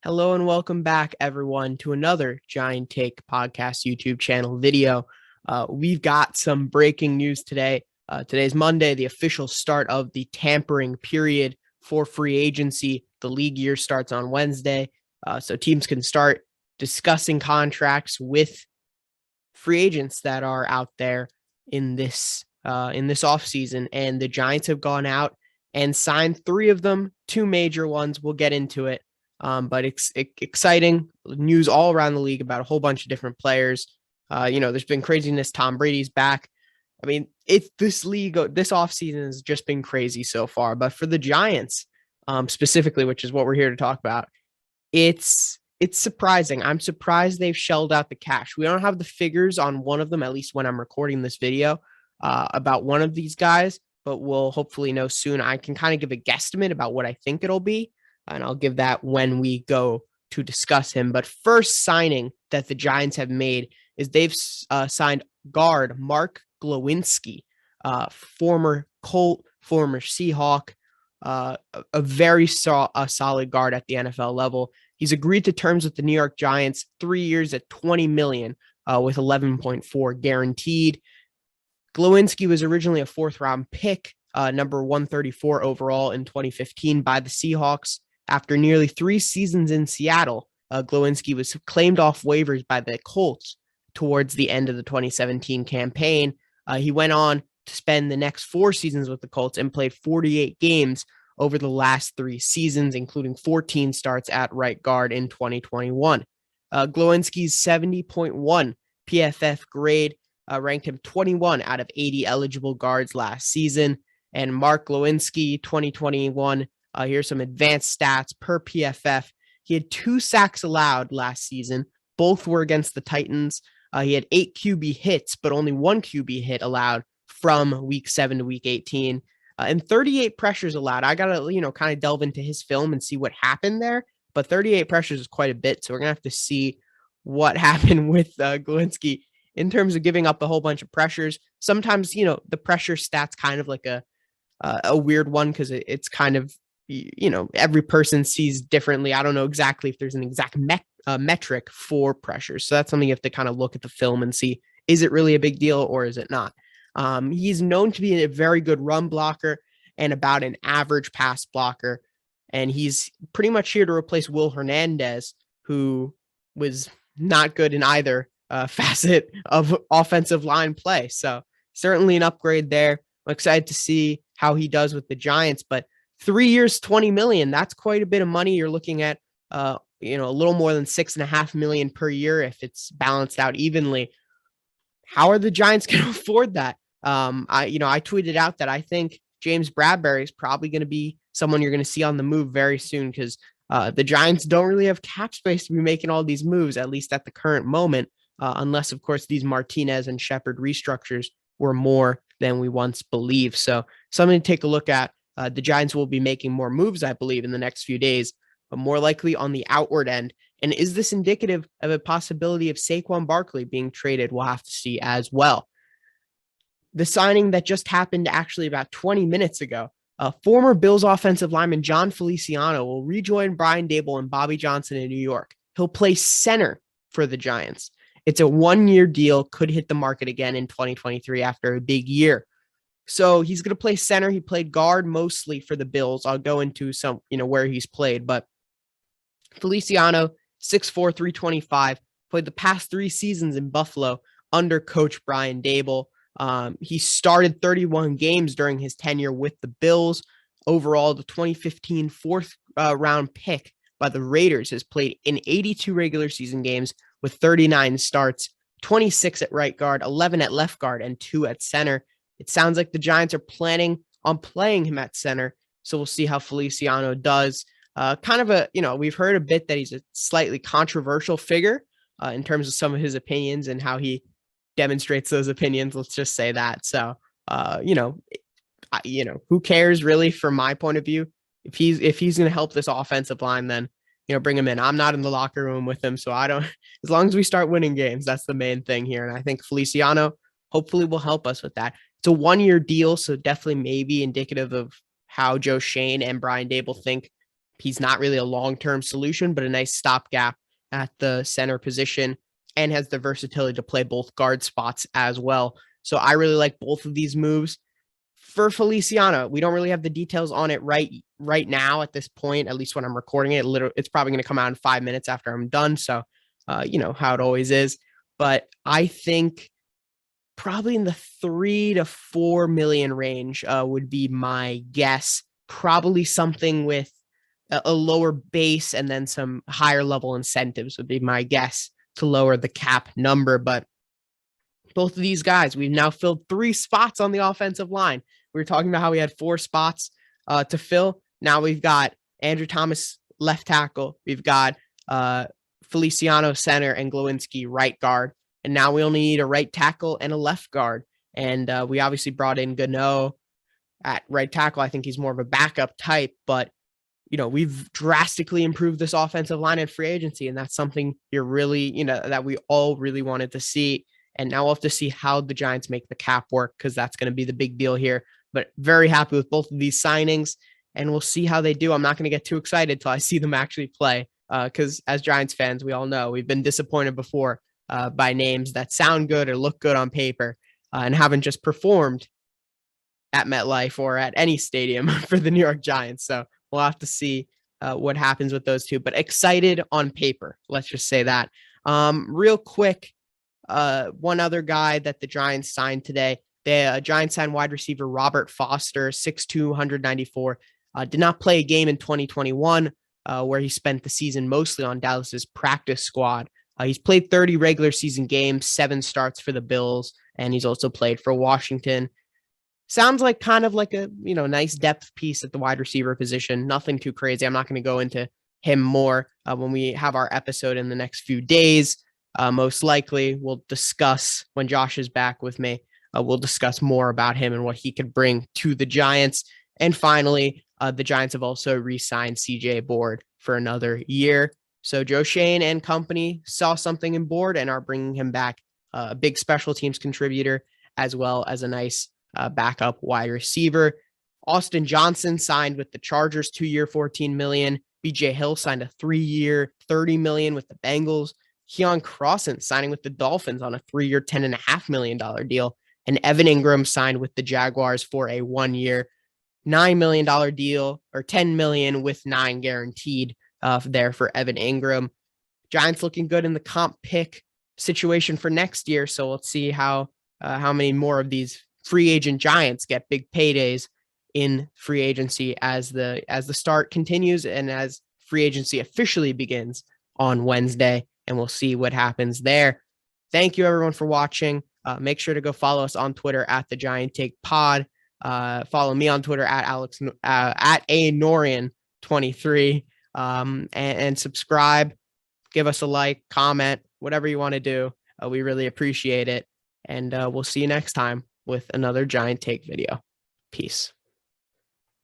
Hello and welcome back, everyone, to another Giant Take Podcast YouTube channel video. We've got some breaking news today. Today's Monday, the official start of the tampering period for free agency. The league year starts on Wednesday, so teams can start discussing contracts with free agents that are out there in this offseason. And the Giants have gone out and signed three of them, two major ones. We'll get into it. But it's exciting news all around the league about a whole bunch of different players. There's been craziness. Tom Brady's back. I mean, this offseason has just been crazy so far. But for the Giants, specifically, which is what we're here to talk about, it's surprising. I'm surprised they've shelled out the cash. We don't have the figures on one of them, at least when I'm recording this video, about one of these guys, but we'll hopefully know soon. I can kind of give a guesstimate about what I think it'll be, and I'll give that when we go to discuss him. But first signing that the Giants have made is they've signed guard Mark Glowinski, former Colt, former Seahawk, a very solid guard at the NFL level. He's agreed to terms with the New York Giants, 3 years at $20 million, with 11.4 guaranteed. Glowinski was originally a fourth-round pick, number 134 overall in 2015 by the Seahawks. After nearly 3 seasons in Seattle, Glowinski was claimed off waivers by the Colts towards the end of the 2017 campaign. He went on to spend the next 4 seasons with the Colts and played 48 games over the last 3 seasons, including 14 starts at right guard in 2021. Glowinski's 70.1 PFF grade ranked him 21 out of 80 eligible guards last season. And Mark Glowinski, 2021, here's some advanced stats per PFF. He had 2 sacks allowed last season. Both were against the Titans. He had 8 QB hits, but only 1 QB hit allowed from week 7 to week 18. And 38 pressures allowed. I got to, kind of delve into his film and see what happened there. But 38 pressures is quite a bit. So we're going to have to see what happened with Glowinski in terms of giving up a whole bunch of pressures. Sometimes, the pressure stats kind of like a weird one because it's kind of, every person sees differently. I don't know exactly if there's an exact metric for pressures. So that's something you have to kind of look at the film and see, is it really a big deal or is it not? He's known to be a very good run blocker and about an average pass blocker. And he's pretty much here to replace Will Hernandez, who was not good in either facet of offensive line play. So certainly an upgrade there. I'm excited to see how he does with the Giants, but 3 years, $20 million, that's quite a bit of money. You're looking at, a little more than $6.5 million per year if it's balanced out evenly. How are the Giants going to afford that? I tweeted out that I think James Bradbury is probably going to be someone you're going to see on the move very soon because the Giants don't really have cap space to be making all these moves, at least at the current moment, unless, of course, these Martinez and Shepard restructures were more than we once believed. So something to take a look at. The Giants will be making more moves, I believe, in the next few days, but more likely on the outward end. And is this indicative of a possibility of Saquon Barkley being traded? We'll have to see as well. The signing that just happened actually about 20 minutes ago, former Bills offensive lineman Jon Feliciano will rejoin Brian Daboll and Bobby Johnson in New York. He'll play center for the Giants. It's a 1-year deal, could hit the market again in 2023 after a big year. So he's going to play center. He played guard mostly for the Bills. I'll go into some, where he's played, but Feliciano, 6'4", 325, played the past 3 seasons in Buffalo under coach Brian Daboll. He started 31 games during his tenure with the Bills. Overall, the 2015 fourth round pick by the Raiders has played in 82 regular season games with 39 starts, 26 at right guard, 11 at left guard, and 2 at center. It sounds like the Giants are planning on playing him at center, so we'll see how Feliciano does. We've heard a bit that he's a slightly controversial figure in terms of some of his opinions and how he demonstrates those opinions. Let's just say that. So, who cares really from my point of view? If he's going to help this offensive line, then, bring him in. I'm not in the locker room with him, so I don't, as long as we start winning games, that's the main thing here. And I think Feliciano hopefully will help us with that. It's a 1-year deal, so definitely maybe indicative of how Joe Shane and Brian Daboll think He's not really a long-term solution, but a nice stopgap at the center position, and has the versatility to play both guard spots as well. So I really like both of these moves. For Feliciano, we don't really have the details on it right now at this point, at least when I'm recording it. It's probably going to come out in 5 minutes after I'm done. So, you know how it always is. But I think probably in the 3 to 4 million range would be my guess. Probably something with a lower base and then some higher level incentives would be my guess to lower the cap number. But both of these guys, we've now filled 3 spots on the offensive line. We were talking about how we had 4 spots to fill. Now we've got Andrew Thomas left tackle. We've got Feliciano center and Glowinski right guard. And now we only need a right tackle and a left guard. And we obviously brought in Gano at right tackle. I think he's more of a backup type, but you know, we've drastically improved this offensive line in free agency. And that's something you're really, you know, that we all really wanted to see. And now we'll have to see how the Giants make the cap work, because that's going to be the big deal here. But very happy with both of these signings, and we'll see how they do. I'm not going to get too excited till I see them actually play, because as Giants fans, we all know we've been disappointed before by names that sound good or look good on paper and haven't just performed at MetLife or at any stadium for the New York Giants. So we'll have to see what happens with those two, but excited on paper. Let's just say that. Real quick, one other guy that the Giants signed today, the Giants signed wide receiver Robert Foster, 6'2", 194. Did not play a game in 2021, where he spent the season mostly on Dallas's practice squad. He's played 30 regular season games, 7 starts for the Bills, and he's also played for Washington. Sounds like kind of like a, you know, nice depth piece at the wide receiver position. Nothing too crazy. I'm not going to go into him more when we have our episode in the next few days. Most likely we'll discuss when Josh is back with me. We'll discuss more about him and what he could bring to the Giants. And finally, the Giants have also re-signed CJ Board for another year. So Joe Shane and company saw something in Board and are bringing him back, a big special teams contributor, as well as a nice backup wide receiver. Austin Johnson signed with the Chargers, 2-year, $14 million. BJ Hill signed a 3-year, $30 million with the Bengals. Keon Crossan signing with the Dolphins on a 3-year, $10.5 million deal. And Evan Ingram signed with the Jaguars for a 1-year, $9 million deal, or $10 million with 9 guaranteed there for Evan Ingram. Giants looking good in the comp pick situation for next year. So let's see how many more of these free agent Giants get big paydays in free agency as the start continues and as free agency officially begins on Wednesday. And we'll see what happens there. Thank you everyone for watching. Make sure to go follow us on Twitter at the Giant Take Pod. Follow me on Twitter at Anorian23, and subscribe. Give us a like, comment, whatever you want to do. We really appreciate it. And we'll see you next time with another Giant Take video. Peace.